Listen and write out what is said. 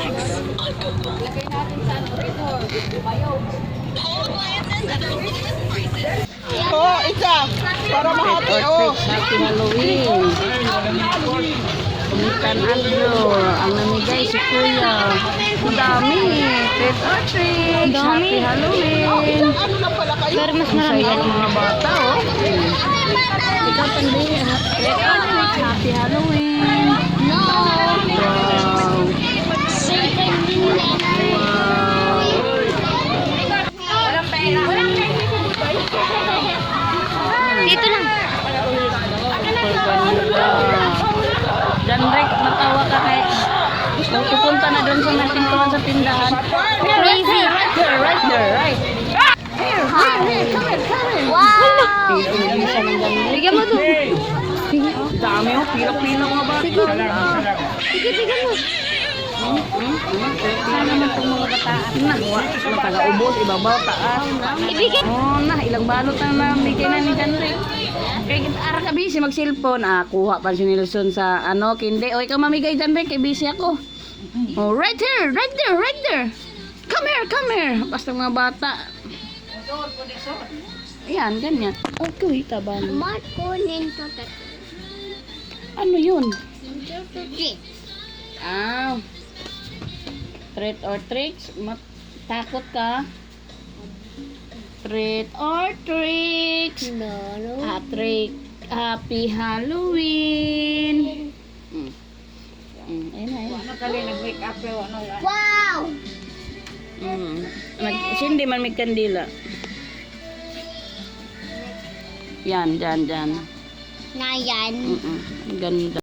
Lagay natin sa ano rito. Mayo. Oh, isa. Para mahati, oh. Happy Halloween. Kumitan Aldo. Ang namigay si Kuya. Ang dami. Trick or treat. Happy Halloween. Ano na pala kayo? Pero mas Ang marami. saya ng mga bata, oh. Ikaw pandiri. Trick or treat. Happy Halloween. No. Wow. Dito lang. Jan Rick, natawa ka kay. Kung pupunta na doon sa may pintuan sa tindahan. Crazy. Right there, right there, right. Here, Wow. Isa ng Jan Rick. Bigyan mo to. Dami, oh. Pila-pila mga bata. Sige, bigyan mo. Sana naman itong mga bataan na. Mataga-ubos, ibabaw, taas. Ibigay. Oh, na, ilang balot na nabigay na ni Jan Rick. Kaya ara ka busy mag-cellphone. Kuha pa si Nelson sa ano, kindi. O, ikaw mamigay Jan Rick, kay busy ako. Oh, right here, right there, right there. Come here, come here. Basta mga bata. Ayan, ganyan. Okay, taban. Marco Ninto Ano yun? Ninto. Ah. Treat or tricks? Takot ka? Treat or tricks? No. Trick. Happy Halloween. Ayun na, ayun. Wow. Sindi man may kandila. Yan, dyan. Na yan. Ganda.